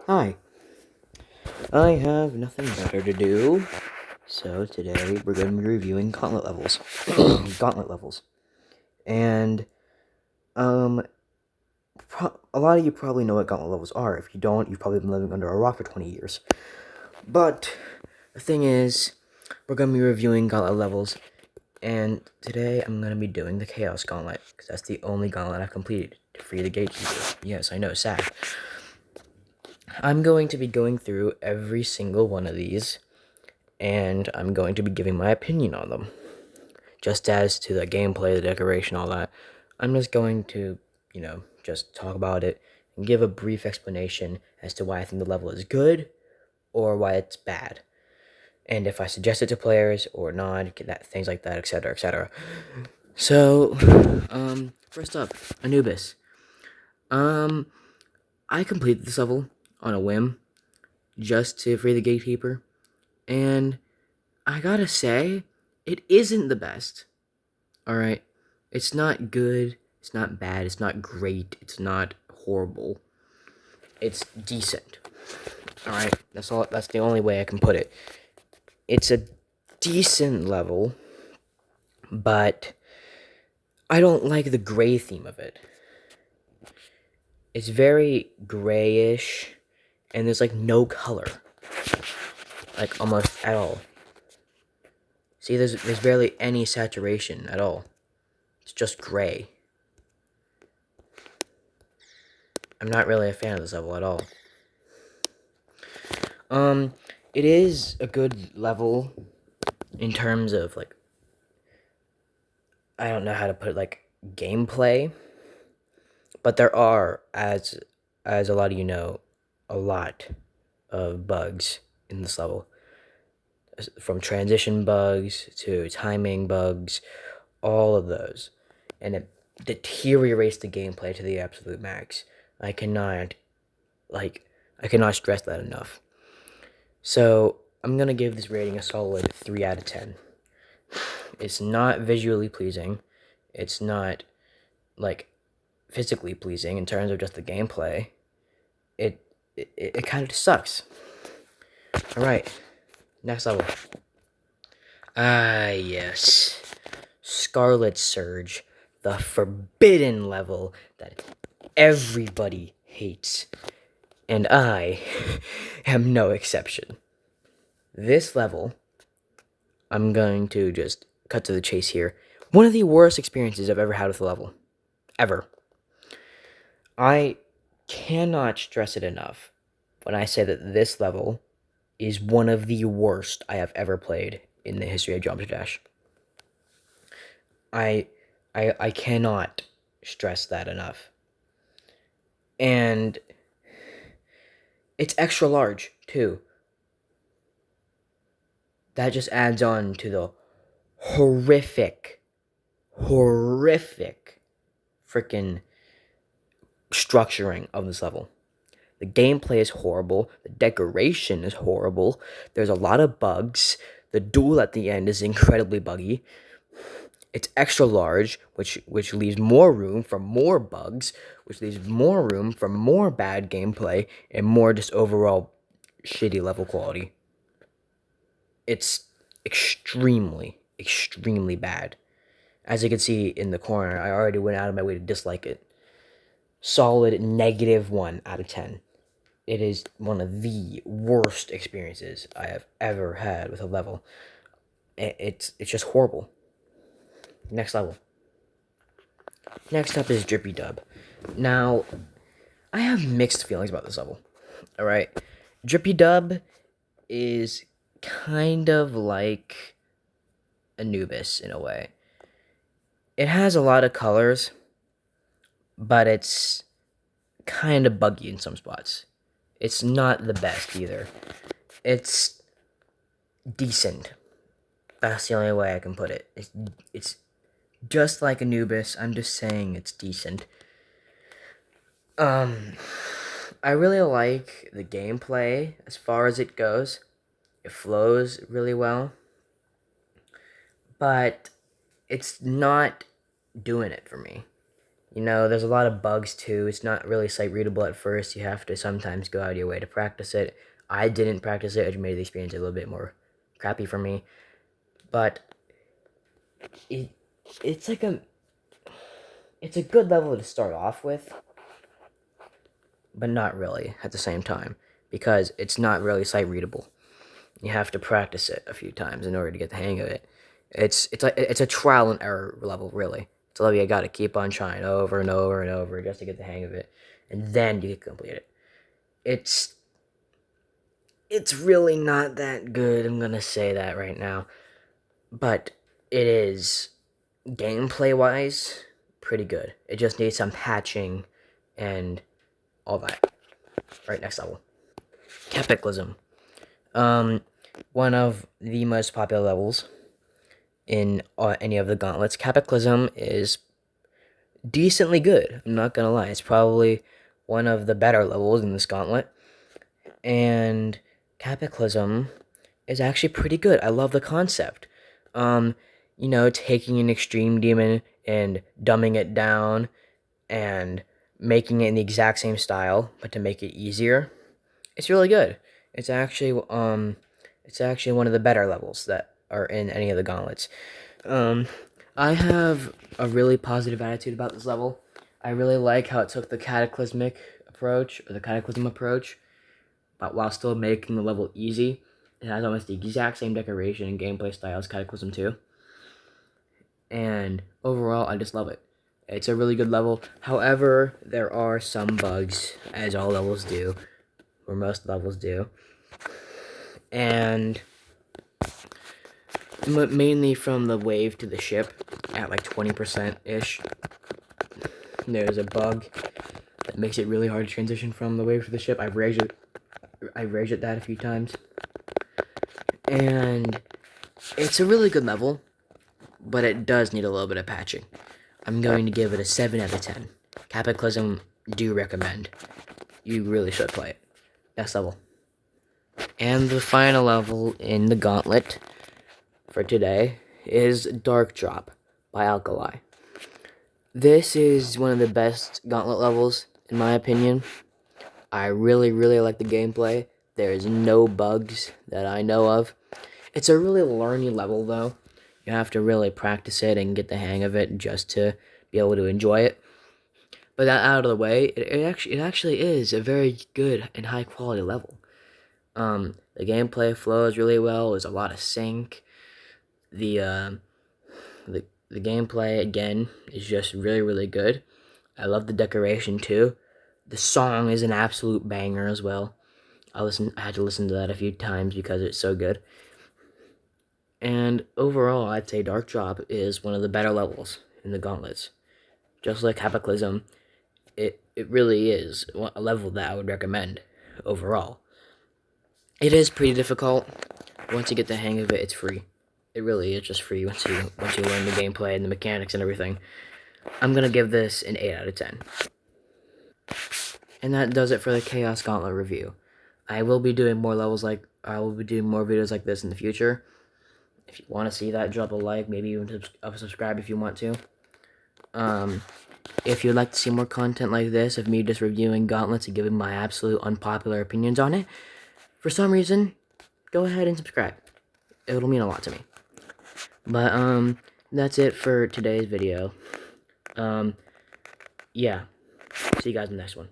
Hi, I have nothing better to do, so today we're going to be reviewing Gauntlet levels. Gauntlet levels. And, a lot of you probably know what Gauntlet levels are. If you don't, you've probably been living under a rock for 20 years. But, the thing is, we're going to be reviewing Gauntlet levels, and today I'm going to be doing the Chaos Gauntlet, because that's the only Gauntlet I've completed to free the Gatekeeper. Yes, I know, sad. I'm going to be going through every single one of these, and I'm going to be giving my opinion on them. Just as to the gameplay, the decoration, all that, I'm just going to, just talk about it and give a brief explanation as to why I think the level is good or why it's bad. And if I suggest it to players or not, things like that, etc., etc. So, first up, Anubis. I completed this level on a whim just to free the Gatekeeper, and I gotta say, it isn't the best. Alright? It's not good, it's not bad, it's not great, it's not horrible. It's decent. Alright? That's the only way I can put it. It's a decent level, but I don't like the gray theme of it. It's very grayish, and there's like no color. Like almost at all. See, there's barely any saturation at all. It's just gray. I'm not really a fan of this level at all. It is a good level in terms of, like, I don't know how to put it, like, gameplay. But there are, as a lot of you know, a lot of bugs in this level. From transition bugs to timing bugs, all of those. And it deteriorates the gameplay to the absolute max. I cannot stress that enough. So, I'm going to give this rating a solid 3 out of 10. It's not visually pleasing. It's not, like, physically pleasing in terms of just the gameplay. It kind of sucks. Alright, next level. Ah, yes. Scarlet Surge, the forbidden level that everybody hates. And I am no exception. This level, I'm going to just cut to the chase here. One of the worst experiences I've ever had with a level. Ever. I cannot stress it enough when I say that this level is one of the worst I have ever played in the history of Geometry Dash. I cannot stress that enough. And it's extra large, too. That just adds on to the horrific freaking structuring of this level. The gameplay is horrible. The decoration is horrible. There's a lot of bugs. The duel at the end is incredibly buggy. It's extra large, which leaves more room for more bugs, which leaves more room for more bad gameplay and more just overall shitty level quality. It's extremely bad. As you can see in the corner, I already went out of my way to dislike it. Solid -1 out of 10. It is one of the worst experiences I have ever had with a level. It's just horrible. Next level. Next up is Drippy Dub. Now, I have mixed feelings about this level. Alright? Drippy Dub is kind of like Anubis in a way. It has a lot of colors, but it's kind of buggy in some spots. It's not the best either. It's decent. That's the only way I can put it. It's just like Anubis. I'm just saying it's decent. I really like the gameplay as far as it goes. It flows really well. But it's not doing it for me. You know, there's a lot of bugs too. It's not really sight readable at first. You have to sometimes go out of your way to practice it. I didn't practice it, which made the experience a little bit more crappy for me. But it it's like it's a good level to start off with, but not really at the same time, because it's not really sight readable. You have to practice it a few times in order to get the hang of it. It's a trial and error level, really. It's a level you got to keep on trying over and over and over just to get the hang of it, and then you can complete it. It's it's really not that good. I'm gonna say that right now, but it is gameplay wise pretty good. It just needs some patching and all that. Right, next level. Capitalism. One of the most popular levels in any of the gauntlets. Capitalism is decently good. I'm not gonna lie. It's probably one of the better levels in this gauntlet. And Capitalism is actually pretty good. I love the concept. You know, taking an extreme demon and dumbing it down and making it in the exact same style, but to make it easier. It's really good. It's actually one of the better levels that are in any of the gauntlets. Um, I have a really positive attitude about this level. I really like how it took the cataclysmic approach, or the cataclysm approach, but while still making the level easy. It has almost the exact same decoration and gameplay style as Cataclysm 2. And overall, I just love it. It's a really good level. However, there are some bugs, as all levels do, or most levels do. And mainly from the wave to the ship, at like 20%-ish, there's a bug that makes it really hard to transition from the wave to the ship. I've raged at that a few times. And it's a really good level, but it does need a little bit of patching. I'm going to give it a 7 out of 10. Cataclysm, do recommend. You really should play it. Next level. And the final level in the gauntlet for today is Dark Drop by Alkali. This is one of the best gauntlet levels, in my opinion. I really, really like the gameplay. There's no bugs that I know of. It's a really learning level, though. You have to really practice it and get the hang of it just to be able to enjoy it. But that out of the way, it actually is a very good and high quality level. The gameplay flows really well. There's a lot of sync. The gameplay again is just really, really good. I love the decoration too. The song is an absolute banger as well. I had to listen to that a few times because it's so good. And overall, I'd say Dark Drop is one of the better levels in the gauntlets. Just like Cataclysm, it really is a level that I would recommend overall. It is pretty difficult. Once you get the hang of it, it's free. It really is just free once you learn the gameplay and the mechanics and everything. I'm gonna give this an 8 out of 10. And that does it for the Chaos Gauntlet review. I will be doing more videos like this in the future. If you want to see that, drop a like, maybe even subscribe if you want to. If you'd like to see more content like this of me just reviewing gauntlets and giving my absolute unpopular opinions on it, for some reason, go ahead and subscribe. It'll mean a lot to me. But, that's it for today's video. Yeah. See you guys in the next one.